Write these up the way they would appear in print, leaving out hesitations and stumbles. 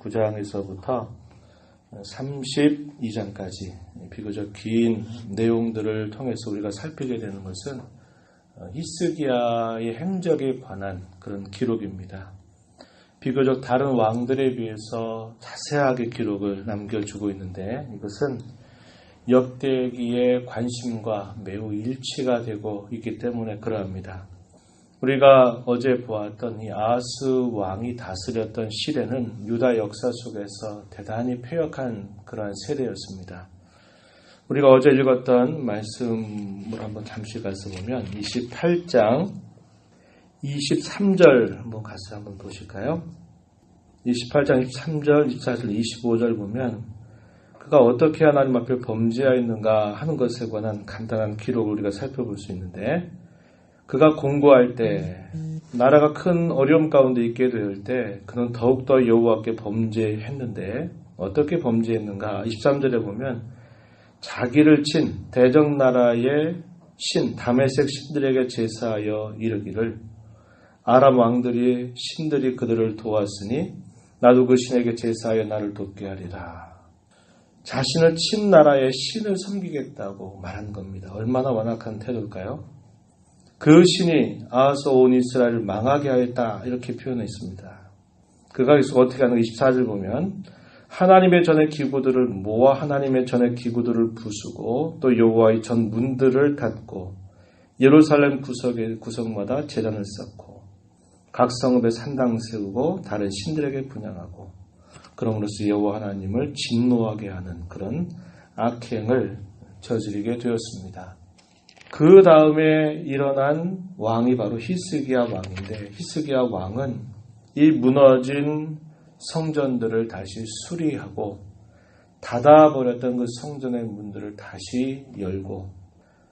29장에서부터 32장까지 비교적 긴 내용들을 통해서 우리가 살피게 되는 것은 히스기야의 행적에 관한 그런 기록입니다. 비교적 다른 왕들에 비해서 자세하게 기록을 남겨주고 있는데 이것은 역대기의 관심과 매우 일치가 되고 있기 때문에 그러합니다. 우리가 어제 보았던 이 아하스 왕이 다스렸던 시대는 유다 역사 속에서 대단히 패역한 그러한 세대였습니다. 우리가 어제 읽었던 말씀을 한번 잠시 가서 보면 28장 23절 한번 가서 한번 보실까요? 28장 23절, 24절, 25절 보면 그가 어떻게 하나님 앞에 범죄하였는가 하는 것에 관한 간단한 기록을 우리가 살펴볼 수 있는데 그가 공고할 때 나라가 큰 어려움 가운데 있게 될 때 그는 더욱더 여호와께 범죄했는데 어떻게 범죄했는가 23절에 보면 자기를 친 대적나라의 신 다메섹 신들에게 제사하여 이르기를 아람 왕들이 신들이 그들을 도왔으니 나도 그 신에게 제사하여 나를 돕게 하리라. 자신을 친 나라의 신을 섬기겠다고 말한 겁니다. 얼마나 완악한 태도일까요? 그 신이 아하스 온 이스라엘을 망하게 하였다 이렇게 표현했습니다. 그가 여기서 어떻게 하는 24절 보면 하나님의 전의 기구들을 모아 하나님의 전의 기구들을 부수고 또 여호와의 전 문들을 닫고 예루살렘 구석마다 제단을 쌓고 각 성읍에 산당 세우고 다른 신들에게 분향하고 그럼으로써 여호와 하나님을 진노하게 하는 그런 악행을 저지르게 되었습니다. 그 다음에 일어난 왕이 바로 히스기야 왕인데 히스기야 왕은 이 무너진 성전들을 다시 수리하고 닫아버렸던 그 성전의 문들을 다시 열고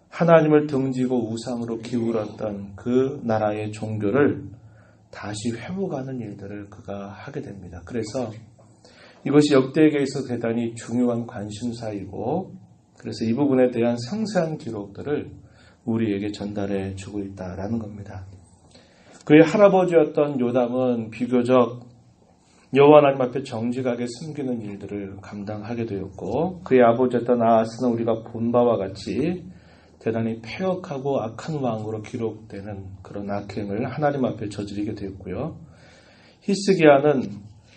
하나님을 등지고 우상으로 기울었던 그 나라의 종교를 다시 회복하는 일들을 그가 하게 됩니다. 그래서 이것이 역대기에서 대단히 중요한 관심사이고 그래서 이 부분에 대한 상세한 기록들을 우리에게 전달해 주고 있다라는 겁니다. 그의 할아버지였던 요담은 비교적 여호와 하나님 앞에 정직하게 숨기는 일들을 감당하게 되었고 그의 아버지였던 아하스는 우리가 본 바와 같이 대단히 패역하고 악한 왕으로 기록되는 그런 악행을 하나님 앞에 저지르게 되었고요. 히스기야는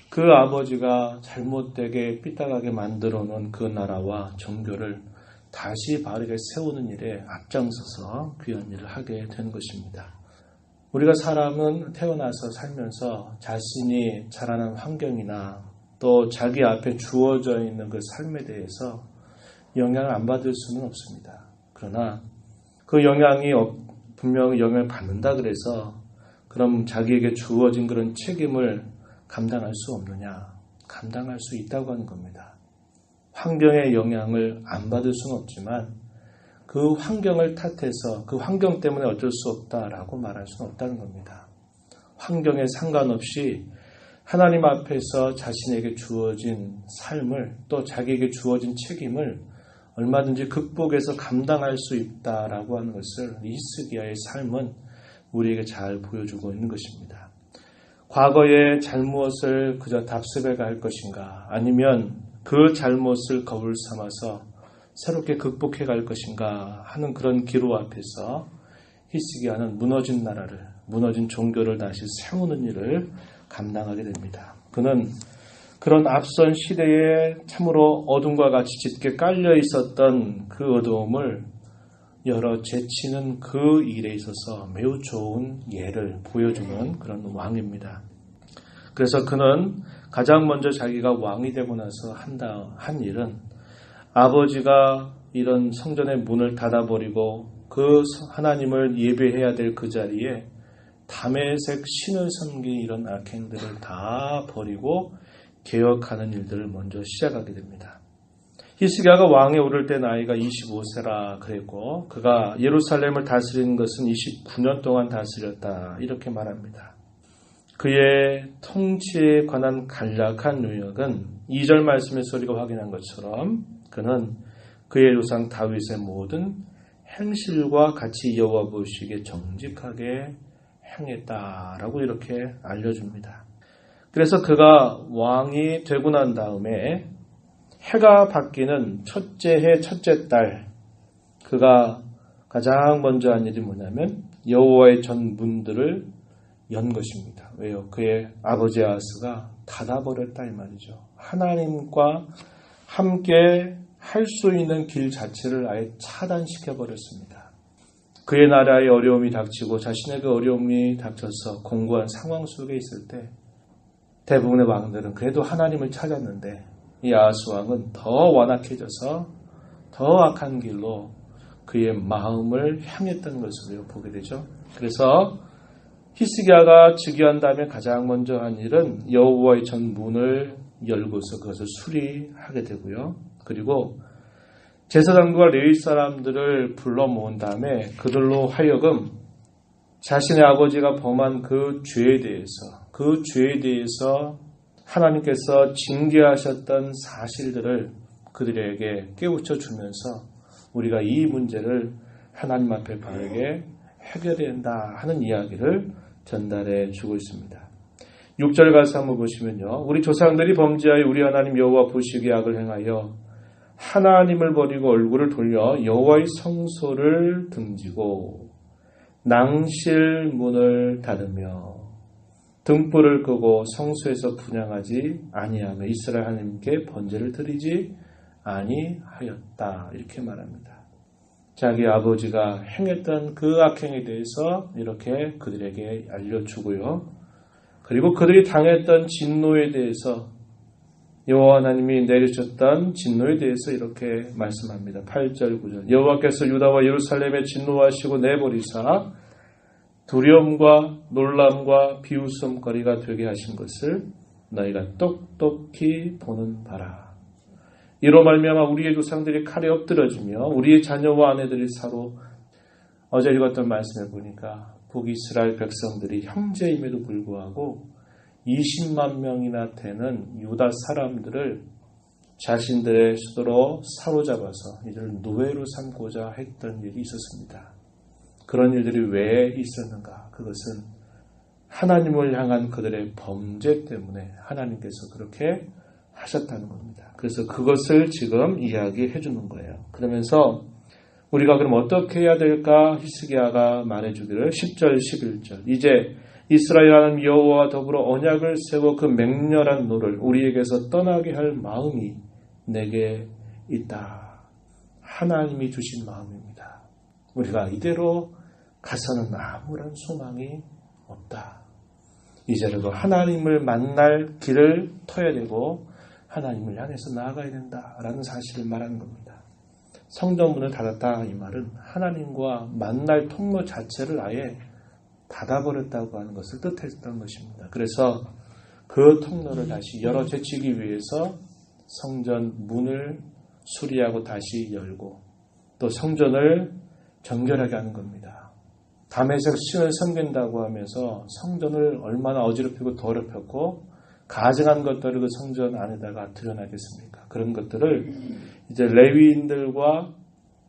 그 아버지가 잘못되게 삐딱하게 만들어 놓은 그 나라와 종교를 다시 바르게 세우는 일에 앞장서서 귀한 일을 하게 된 것입니다. 우리가 사람은 태어나서 살면서 자신이 자라는 환경이나 또 자기 앞에 주어져 있는 그 삶에 대해서 영향을 안 받을 수는 없습니다. 그러나 그 영향이 분명히 영향을 받는다 그래서 그럼 자기에게 주어진 그런 책임을 감당할 수 없느냐? 감당할 수 있다고 하는 겁니다. 환경의 영향을 안 받을 수는 없지만 그 환경을 탓해서 그 환경 때문에 어쩔 수 없다라고 말할 수는 없다는 겁니다. 환경에 상관없이 하나님 앞에서 자신에게 주어진 삶을 또 자기에게 주어진 책임을 얼마든지 극복해서 감당할 수 있다라고 하는 것을 히스기야의 삶은 우리에게 잘 보여주고 있는 것입니다. 과거의 잘못을 그저 답습해 갈 것인가 아니면 그 잘못을 거울 삼아서 새롭게 극복해 갈 것인가 하는 그런 기로 앞에서 히스기야는 무너진 나라를, 무너진 종교를 다시 세우는 일을 감당하게 됩니다. 그는 그런 앞선 시대에 참으로 어둠과 같이 짙게 깔려 있었던 그 어두움을 열어 제치는 그 일에 있어서 매우 좋은 예를 보여주는 그런 왕입니다. 그래서 그는 가장 먼저 자기가 왕이 되고 나서 한 일은 아버지가 이런 성전의 문을 닫아버리고 그 하나님을 예배해야 될 그 자리에 다메섹 신을 섬긴 이런 악행들을 다 버리고 개혁하는 일들을 먼저 시작하게 됩니다. 히스기야가 왕에 오를 때 나이가 25세라 그랬고 그가 예루살렘을 다스리는 것은 29년 동안 다스렸다 이렇게 말합니다. 그의 통치에 관한 간략한 요약은 2절 말씀에서 우리가 확인한 것처럼 그는 그의 조상 다윗의 모든 행실과 같이 여호와 보시기에 정직하게 행했다라고 이렇게 알려줍니다. 그래서 그가 왕이 되고 난 다음에 해가 바뀌는 첫째 해 첫째 달, 그가 가장 먼저 한 일이 뭐냐면 여호와의 전 문들을 연 것입니다. 왜요? 그의 아버지 아하스가 닫아버렸다 이 말이죠. 하나님과 함께 할 수 있는 길 자체를 아예 차단시켜버렸습니다. 그의 나라의 어려움이 닥치고 자신에게 어려움이 닥쳐서 공고한 상황 속에 있을 때 대부분의 왕들은 그래도 하나님을 찾았는데 이 아하스 왕은 더 완악해져서 더 악한 길로 그의 마음을 향했던 것으로 보게 되죠. 그래서 히스기야가 즉위한 다음에 가장 먼저 한 일은 여호와의 전 문을 열고서 그것을 수리하게 되고요. 그리고 제사장과 레위 사람들을 불러 모은 다음에 그들로 하여금 자신의 아버지가 범한 그 죄에 대해서 하나님께서 징계하셨던 사실들을 그들에게 깨우쳐 주면서 우리가 이 문제를 하나님 앞에 바르게 해결해야 한다 하는 이야기를 전달해 주고 있습니다. 6절 가서 한번 보시면요. 우리 조상들이 범죄하여 우리 하나님 여호와 보시기에 악을 행하여 하나님을 버리고 얼굴을 돌려 여호와의 성소를 등지고 낭실 문을 닫으며 등불을 끄고 성소에서 분향하지 아니하며 이스라엘 하나님께 번제를 드리지 아니하였다. 이렇게 말합니다. 자기 아버지가 행했던 그 악행에 대해서 이렇게 그들에게 알려주고요. 그리고 그들이 당했던 진노에 대해서 여호와 하나님이 내리셨던 진노에 대해서 이렇게 말씀합니다. 8절 9절 여호와께서 유다와 예루살렘에 진노하시고 내버리사 두려움과 놀람과 비웃음거리가 되게 하신 것을 너희가 똑똑히 보는 바라. 이로 말미암아 우리의 조상들이 칼에 엎드러지며 우리의 자녀와 아내들이 사로 어제 읽었던 말씀을 보니까 북이스라엘 백성들이 형제임에도 불구하고 20만 명이나 되는 유다 사람들을 자신들의 수도로 사로잡아서 이들을 노예로 삼고자 했던 일이 있었습니다. 그런 일들이 왜 있었는가? 그것은 하나님을 향한 그들의 범죄 때문에 하나님께서 그렇게 하셨다는 겁니다. 그래서 그것을 지금 이야기해 주는 거예요. 그러면서 우리가 그럼 어떻게 해야 될까? 히스기야가 말해주기를 10절 11절 이제 이스라엘 하나님 여호와와 더불어 언약을 세워 그 맹렬한 노를 우리에게서 떠나게 할 마음이 내게 있다. 하나님이 주신 마음입니다. 우리가 이대로 가서는 아무런 소망이 없다. 이제라도 하나님을 만날 길을 터야 되고 하나님을 향해서 나아가야 된다라는 사실을 말하는 겁니다. 성전문을 닫았다 이 말은 하나님과 만날 통로 자체를 아예 닫아버렸다고 하는 것을 뜻했던 것입니다. 그래서 그 통로를 다시 열어 제치기 위해서 성전 문을 수리하고 다시 열고 또 성전을 정결하게 하는 겁니다. 다메섹 신을 섬긴다고 하면서 성전을 얼마나 어지럽히고 더럽혔고 가증한 것들을 그 성전 안에다가 드러나겠습니까? 그런 것들을 이제 레위인들과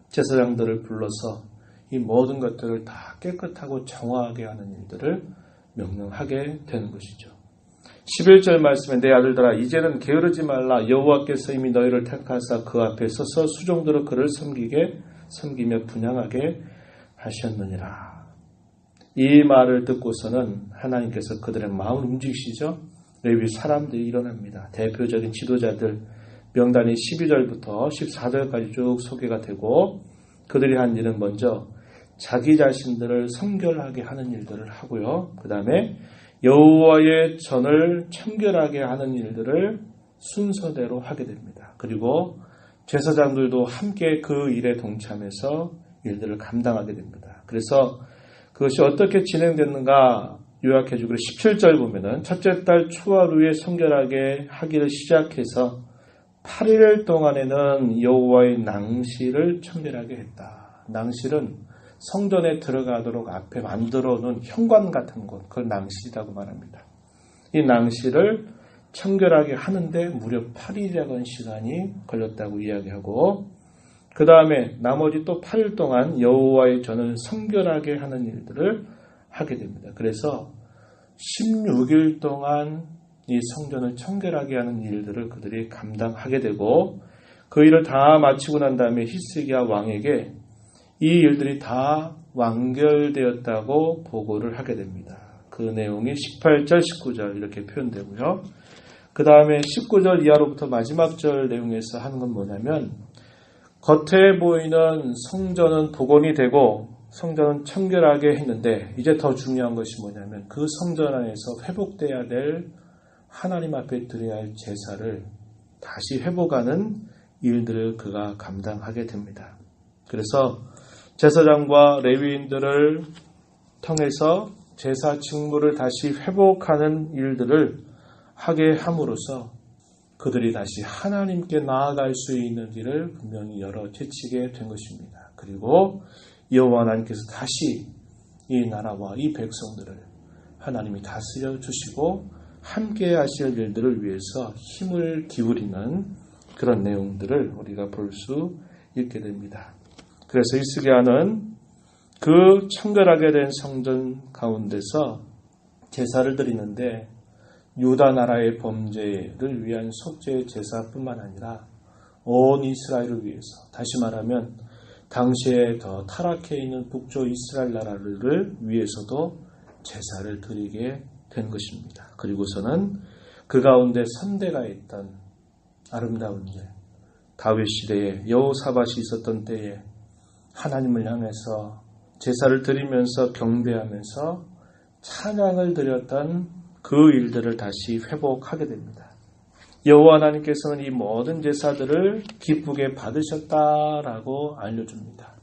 제사장들을 불러서 이 모든 것들을 다 깨끗하고 정화하게 하는 일들을 명령하게 되는 것이죠. 11절 말씀에 내 아들들아 이제는 게으르지 말라. 여호와께서 이미 너희를 택하사 그 앞에 서서 수종들어 그를 섬기며 분향하게 하셨느니라. 이 말을 듣고서는 하나님께서 그들의 마음을 움직이시죠. 레위 사람들이 일어납니다. 대표적인 지도자들 명단이 12절부터 14절까지 쭉 소개가 되고 그들이 한 일은 먼저 자기 자신들을 성결하게 하는 일들을 하고요. 그 다음에 여호와의 전을 청결하게 하는 일들을 순서대로 하게 됩니다. 그리고 제사장들도 함께 그 일에 동참해서 일들을 감당하게 됩니다. 그래서 그것이 어떻게 진행됐는가 요약해 주기로 17절 보면은 첫째 달 초하루에 성결하게 하기를 시작해서 8일 동안에는 여호와의 낭실을 청결하게 했다. 낭실은 성전에 들어가도록 앞에 만들어 놓은 현관 같은 곳, 그걸 낭실이라고 말합니다. 이 낭실을 청결하게 하는데 무려 8일이라는 시간이 걸렸다고 이야기하고 그 다음에 나머지 또 8일 동안 여호와의 전을 성결하게 하는 일들을 하게 됩니다. 그래서 16일 동안 이 성전을 청결하게 하는 일들을 그들이 감당하게 되고 그 일을 다 마치고 난 다음에 히스기야 왕에게 이 일들이 다 완결되었다고 보고를 하게 됩니다. 그 내용이 18절, 19절 이렇게 표현되고요. 그 다음에 19절 이하로부터 마지막 절 내용에서 하는 건 뭐냐면 겉에 보이는 성전은 복원이 되고 성전은 청결하게 했는데 이제 더 중요한 것이 뭐냐면 그 성전 안에서 회복돼야 될 하나님 앞에 드려야 할 제사를 다시 회복하는 일들을 그가 감당하게 됩니다. 그래서 제사장과 레위인들을 통해서 제사 직무를 다시 회복하는 일들을 하게 함으로써 그들이 다시 하나님께 나아갈 수 있는 길을 분명히 열어제치게 된 것입니다. 그리고 여호와 하나님께서 다시 이 나라와 이 백성들을 하나님이 다스려 주시고 함께 하실 일들을 위해서 힘을 기울이는 그런 내용들을 우리가 볼 수 있게 됩니다. 그래서 히스기야는 그 청결하게 된 성전 가운데서 제사를 드리는데 유다 나라의 범죄를 위한 속죄 제사뿐만 아니라 온 이스라엘을 위해서, 다시 말하면 당시에 더 타락해 있는 북쪽 이스라엘 나라를 위해서도 제사를 드리게 된 것입니다. 그리고서는 그 가운데 선대가 있던 아름다운 일, 다윗 시대에 여호사밧이 있었던 때에 하나님을 향해서 제사를 드리면서 경배하면서 찬양을 드렸던 그 일들을 다시 회복하게 됩니다. 여호와 하나님께서는 이 모든 제사들을 기쁘게 받으셨다라고 알려줍니다.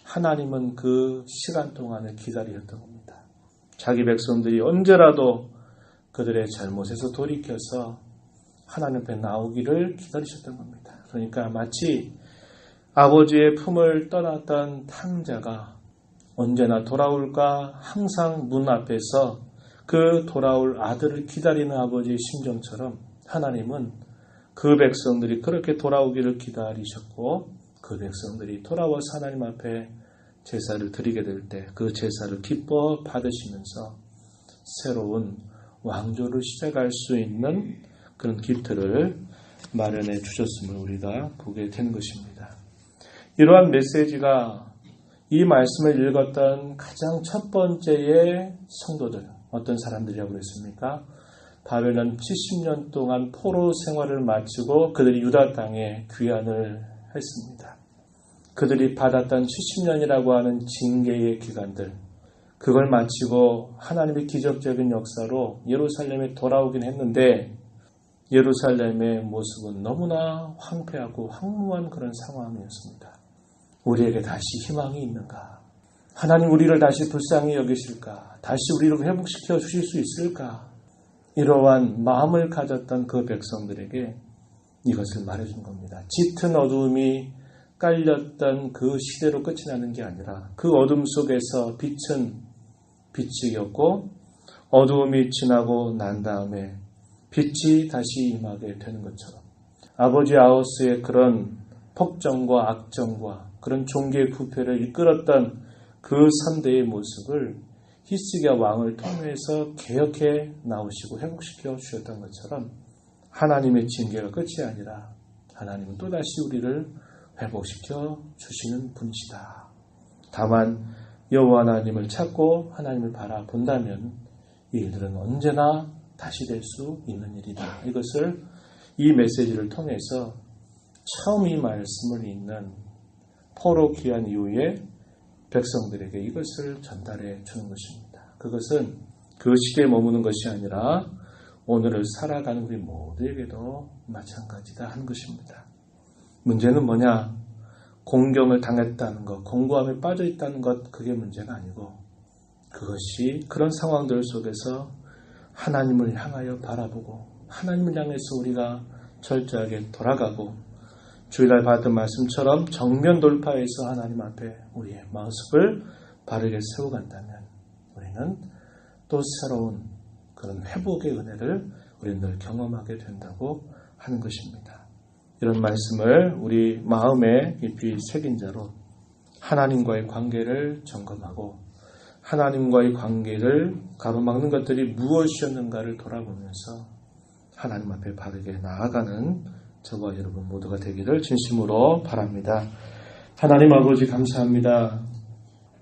하나님은 그 시간 동안을 기다리셨던 겁니다. 자기 백성들이 언제라도 그들의 잘못에서 돌이켜서 하나님 앞에 나오기를 기다리셨던 겁니다. 그러니까 마치 아버지의 품을 떠났던 탕자가 언제나 돌아올까 항상 문 앞에서 그 돌아올 아들을 기다리는 아버지의 심정처럼 하나님은 그 백성들이 그렇게 돌아오기를 기다리셨고 그 백성들이 돌아와서 하나님 앞에 제사를 드리게 될 때 그 제사를 기뻐 받으시면서 새로운 왕조를 시작할 수 있는 그런 기틀을 마련해 주셨음을 우리가 보게 된 것입니다. 이러한 메시지가 이 말씀을 읽었던 가장 첫 번째의 성도들, 어떤 사람들이라고 그랬습니까? 바벨론 70년 동안 포로 생활을 마치고 그들이 유다 땅에 귀환을 했습니다. 그들이 받았던 70년이라고 하는 징계의 기간들, 그걸 마치고 하나님의 기적적인 역사로 예루살렘에 돌아오긴 했는데 예루살렘의 모습은 너무나 황폐하고 황무한 그런 상황이었습니다. 우리에게 다시 희망이 있는가? 하나님 우리를 다시 불쌍히 여기실까? 다시 우리를 회복시켜 주실 수 있을까? 이러한 마음을 가졌던 그 백성들에게 이것을 말해준 겁니다. 짙은 어두움이 깔렸던 그 시대로 끝이 나는 게 아니라 그 어둠 속에서 빛은 빛이었고 어두움이 지나고 난 다음에 빛이 다시 임하게 되는 것처럼 아버지 아하스의 그런 폭정과 악정과 그런 종교의 부패를 이끌었던 그 3대의 모습을 히스기야 왕을 통해서 개혁해 나오시고 회복시켜 주셨던 것처럼 하나님의 징계가 끝이 아니라 하나님은 또다시 우리를 회복시켜 주시는 분이시다. 다만 여호와 하나님을 찾고 하나님을 바라본다면 이 일들은 언제나 다시 될 수 있는 일이다. 이것을 이 메시지를 통해서 처음 이 말씀을 읽는 포로 귀환 이후에 백성들에게 이것을 전달해 주는 것입니다. 그것은 그 시대에 머무는 것이 아니라 오늘을 살아가는 우리 모두에게도 마찬가지다 하는 것입니다. 문제는 뭐냐? 공경을 당했다는 것, 공고함에 빠져 있다는 것, 그게 문제가 아니고 그것이 그런 상황들 속에서 하나님을 향하여 바라보고 하나님을 향해서 우리가 철저하게 돌아가고 주일날 받은 말씀처럼 정면 돌파해서 하나님 앞에 우리의 모습을 바르게 세워간다면 우리는 또 새로운 그런 회복의 은혜를 우리는 늘 경험하게 된다고 하는 것입니다. 이런 말씀을 우리 마음에 깊이 새긴 자로 하나님과의 관계를 점검하고 하나님과의 관계를 가로막는 것들이 무엇이었는가를 돌아보면서 하나님 앞에 바르게 나아가는 저와 여러분 모두가 되기를 진심으로 바랍니다. 하나님 아버지 감사합니다.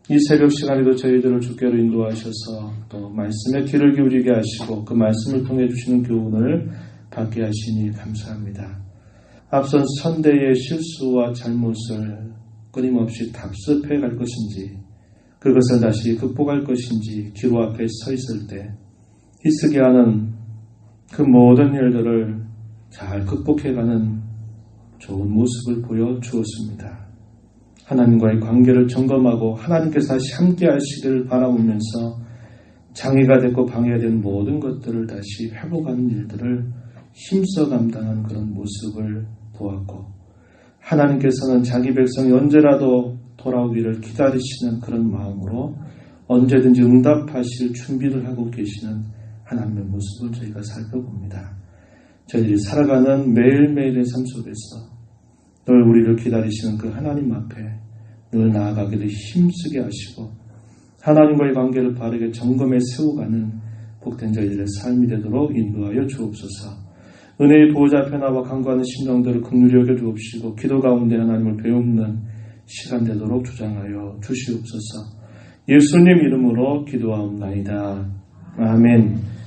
이 새벽 시간에도 저희들을 주께로 인도하셔서 또 말씀에 귀를 기울이게 하시고 그 말씀을 통해 주시는 교훈을 받게 하시니 감사합니다. 앞선 선대의 실수와 잘못을 끊임없이 답습해 갈 것인지 그것을 다시 극복할 것인지 기로 앞에 서 있을 때 히스기야는 그 모든 일들을 잘 극복해가는 좋은 모습을 보여주었습니다. 하나님과의 관계를 점검하고 하나님께서 다시 함께 하시기를 바라보면서 장애가 됐고 방해된 모든 것들을 다시 회복하는 일들을 힘써 감당하는 그런 모습을 보았고 하나님께서는 자기 백성이 언제라도 돌아오기를 기다리시는 그런 마음으로 언제든지 응답하실 준비를 하고 계시는 하나님의 모습을 저희가 살펴봅니다. 저희들이 살아가는 매일매일의 삶 속에서 늘 우리를 기다리시는 그 하나님 앞에 늘 나아가기를 힘쓰게 하시고 하나님과의 관계를 바르게 점검해 세워가는 복된 저희들의 삶이 되도록 인도하여 주옵소서. 은혜의 보호자 앞에 나와 간구하는 심령들을 긍휼히 여겨 주옵시고 기도 가운데 하나님을 배우는 시간 되도록 주장하여 주시옵소서. 예수님 이름으로 기도하옵나이다. 아멘.